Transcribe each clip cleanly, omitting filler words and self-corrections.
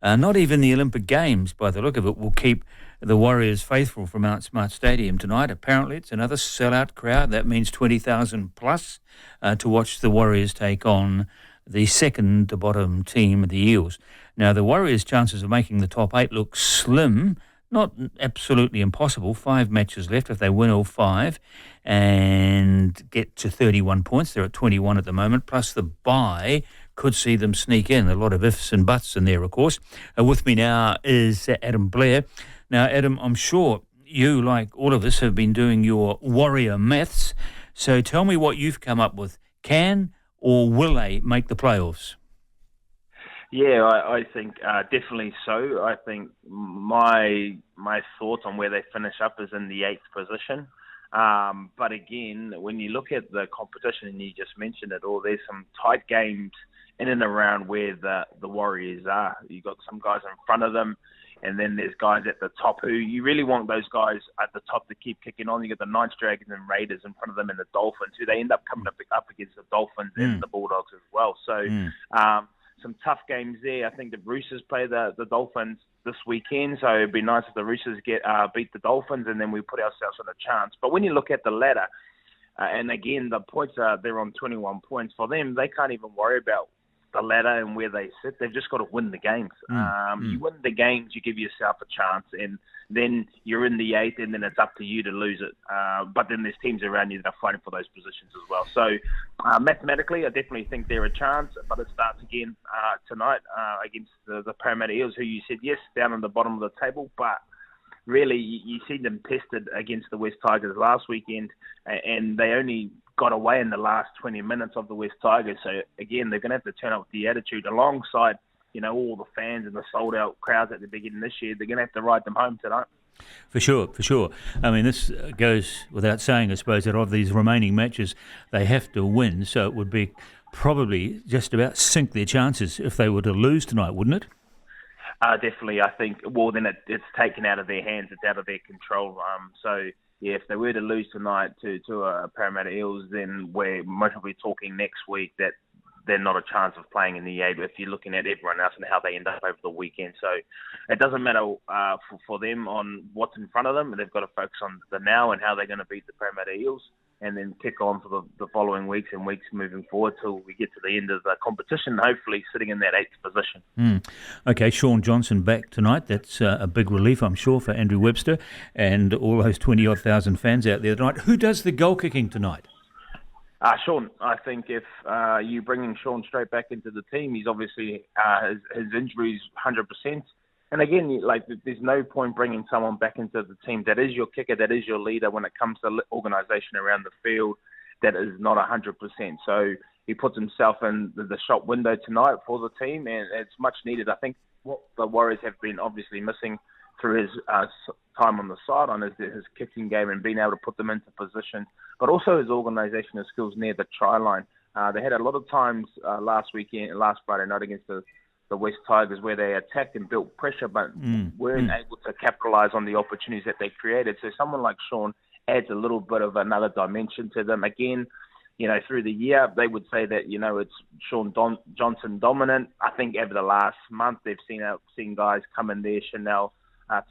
Not even the Olympic Games, by the look of it, will keep the Warriors faithful from Mount Smart Stadium tonight. Apparently, it's another sellout crowd. That means 20,000 plus to watch the Warriors take on the second bottom team, the Eels. Now, the Warriors' chances of making the top 8 look slim, not absolutely impossible. 5 matches left if they win all 5 and get to 31 points. They're at 21 at the moment, plus the bye could see them sneak in. A lot of ifs and buts in there, of course. With me now is Adam Blair. Now, Adam, I'm sure you, like all of us, have been doing your Warrior maths. So tell me what you've come up with. Can or will they make the playoffs? Yeah, I think definitely so. I think my thoughts on where they finish up is in the 8th position. But again, when you look at the competition, and you just mentioned it all, there's some tight games in and around where the Warriors are. You've got some guys in front of them, and then there's guys at the top who you really want those guys at the top to keep kicking on. You got the Knights, Dragons and Raiders in front of them, and the Dolphins, who they end up coming up against the Dolphins and the Bulldogs as well. So some tough games there. I think the Roosters play the Dolphins this weekend, so it'd be nice if the Roosters beat the Dolphins, and then we put ourselves on a chance. But when you look at the ladder, and again, the points they're on 21 points. For them, they can't even worry about the ladder and where they sit. They've just got to win the games. You win the games, you give yourself a chance, and then you're in the 8th, and then it's up to you to lose it. But then there's teams around you that are fighting for those positions as well. So mathematically, I definitely think they're a chance, but it starts again tonight against the Parramatta Eels, who you said, yes, down on the bottom of the table, but really you see them tested against the West Tigers last weekend, and they only got away in the last 20 minutes of the West Tigers. So again, they're going to have to turn up with the attitude alongside, all the fans and the sold-out crowds at the beginning this year. They're going to have to ride them home tonight. For sure. I mean, this goes without saying, I suppose, that of these remaining matches, they have to win. So it would be probably just about sink their chances if they were to lose tonight, wouldn't it? Definitely. I think, well, then it's taken out of their hands. It's out of their control. So, yeah, if they were to lose tonight to Parramatta Eels, then we're most probably talking next week that they're not a chance of playing in the 8 if you're looking at everyone else and how they end up over the weekend. So it doesn't matter for them on what's in front of them. They've got to focus on the now and how they're going to beat the Parramatta Eels, and then kick on for the following weeks and weeks moving forward till we get to the end of the competition, hopefully sitting in that 8th position. Okay, Shaun Johnson back tonight. That's a big relief, I'm sure, for Andrew Webster and all those 20-odd thousand fans out there tonight. Who does the goal kicking tonight? Shaun. I think if you bringing Shaun straight back into the team, he's obviously his injury's 100%. And again, there's no point bringing someone back into the team that is your kicker, that is your leader when it comes to organisation around the field, that is not 100%. So he puts himself in the shop window tonight for the team, and it's much needed. I think what the Warriors have been obviously missing through his time on the sideline is his kicking game and being able to put them into position, but also his organisational skills near the try line. They had a lot of times last Friday night against the West Tigers where they attacked and built pressure but weren't able to capitalise on the opportunities that they created. So someone like Shaun adds a little bit of another dimension to them. Again, through the year, they would say that, it's Shaun Johnson dominant. I think over the last month, they've seen guys come in there, Chanel,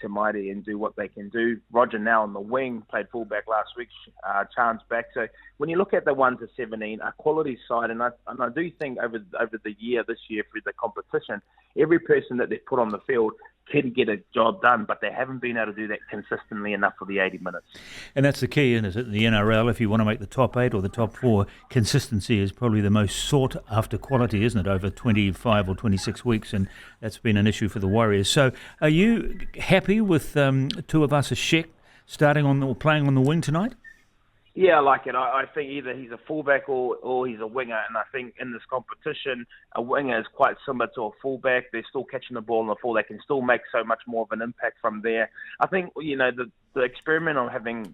Tamaiti, and do what they can do. Roger now on the wing, played fullback last week, Chance back. So when you look at the 1 to 17, a quality side, and I do think over the year, this year through the competition, every person that they've put on the field can get a job done, but they haven't been able to do that consistently enough for the 80 minutes. And that's the key, isn't it? In the NRL, if you want to make the top 8 or the top 4, consistency is probably the most sought after quality, isn't it, over 25 or 26 weeks, and that's been an issue for the Warriors. So are you happy with Tuivasa Sheck starting on or playing on the wing tonight? Yeah, I like it. I think either he's a fullback or he's a winger, and I think in this competition, a winger is quite similar to a fullback. They're still catching the ball in the full. They can still make so much more of an impact from there. I think, the experiment on having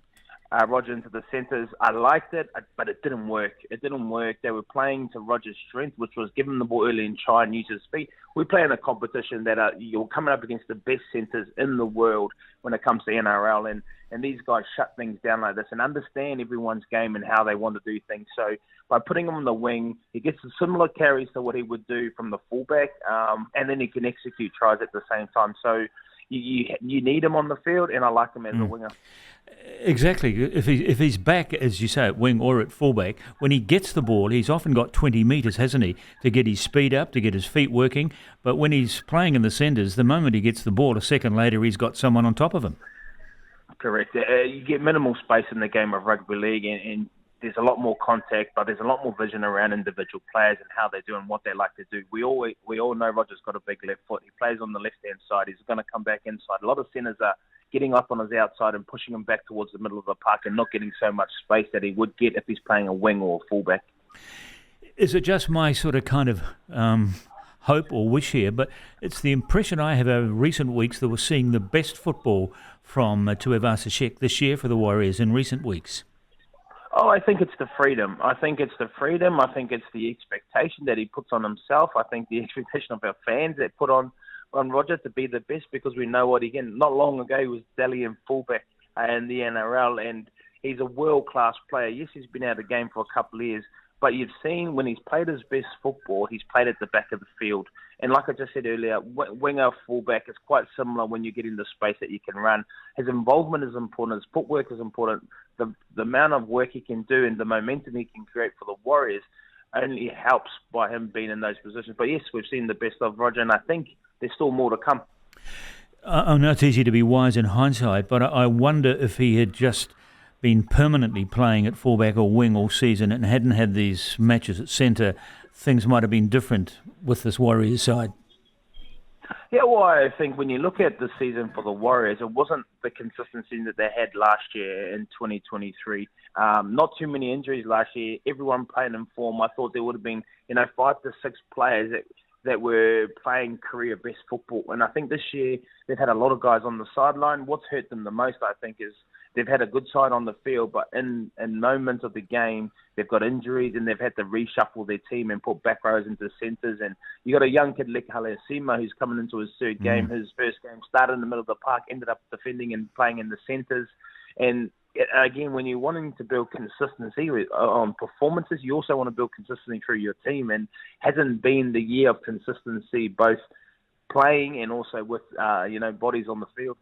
Roger into the centres. I liked it, but it didn't work. It didn't work. They were playing to Roger's strength, which was give him the ball early and try and use his feet. We play in a competition that you're coming up against the best centres in the world when it comes to NRL, and these guys shut things down like this and understand everyone's game and how they want to do things. So by putting him on the wing, he gets similar carries to what he would do from the fullback, and then he can execute tries at the same time. So you need him on the field, and I like him as a winger. Exactly. If he's back, as you say, at wing or at fullback, when he gets the ball, he's often got 20 metres, hasn't he, to get his speed up, to get his feet working. But when he's playing in the centres, the moment he gets the ball, a second later, he's got someone on top of him. Correct. You get minimal space in the game of rugby league, and there's a lot more contact, but there's a lot more vision around individual players and how they do and what they like to do. We all know Roger's got a big left foot. He plays on the left-hand side. He's going to come back inside. A lot of centres are getting up on his outside and pushing him back towards the middle of the park and not getting so much space that he would get if he's playing a wing or a fullback. Is it just my sort of kind of hope or wish here, but it's the impression I have over recent weeks that we're seeing the best football from Tuivasa-Sheck this year for the Warriors in recent weeks? Oh, I think it's the freedom. I think it's the expectation that he puts on himself. I think the expectation of our fans that put on Roger to be the best, because we know what he can. Not long ago, he was Dalian fullback in the NRL, and he's a world-class player. Yes, he's been out of the game for a couple of years, but you've seen when he's played his best football, he's played at the back of the field. And like I just said earlier, winger, fullback is quite similar when you get into space that you can run. His involvement is important. His footwork is important. The amount of work he can do and the momentum he can create for the Warriors only helps by him being in those positions. But yes, we've seen the best of Roger, and I think there's still more to come. I know it's easy to be wise in hindsight, but I wonder if he had just been permanently playing at fullback or wing all season and hadn't had these matches at centre, things might have been different with this Warriors side. Yeah, well, I think when you look at the season for the Warriors, it wasn't the consistency that they had last year in 2023. Not too many injuries last year. Everyone playing in form. I thought there would have been, 5 to 6 players that were playing career best football. And I think this year they've had a lot of guys on the sideline. What's hurt them the most, I think, is they've had a good side on the field, but in moments of the game, they've got injuries and they've had to reshuffle their team and put back rows into centres. And you got a young kid like Haleasima who's coming into his third game. His first game started in the middle of the park, ended up defending and playing in the centres. And again, when you're wanting to build consistency on performances, you also want to build consistency through your team. And hasn't been the year of consistency, both playing and also with bodies on the field.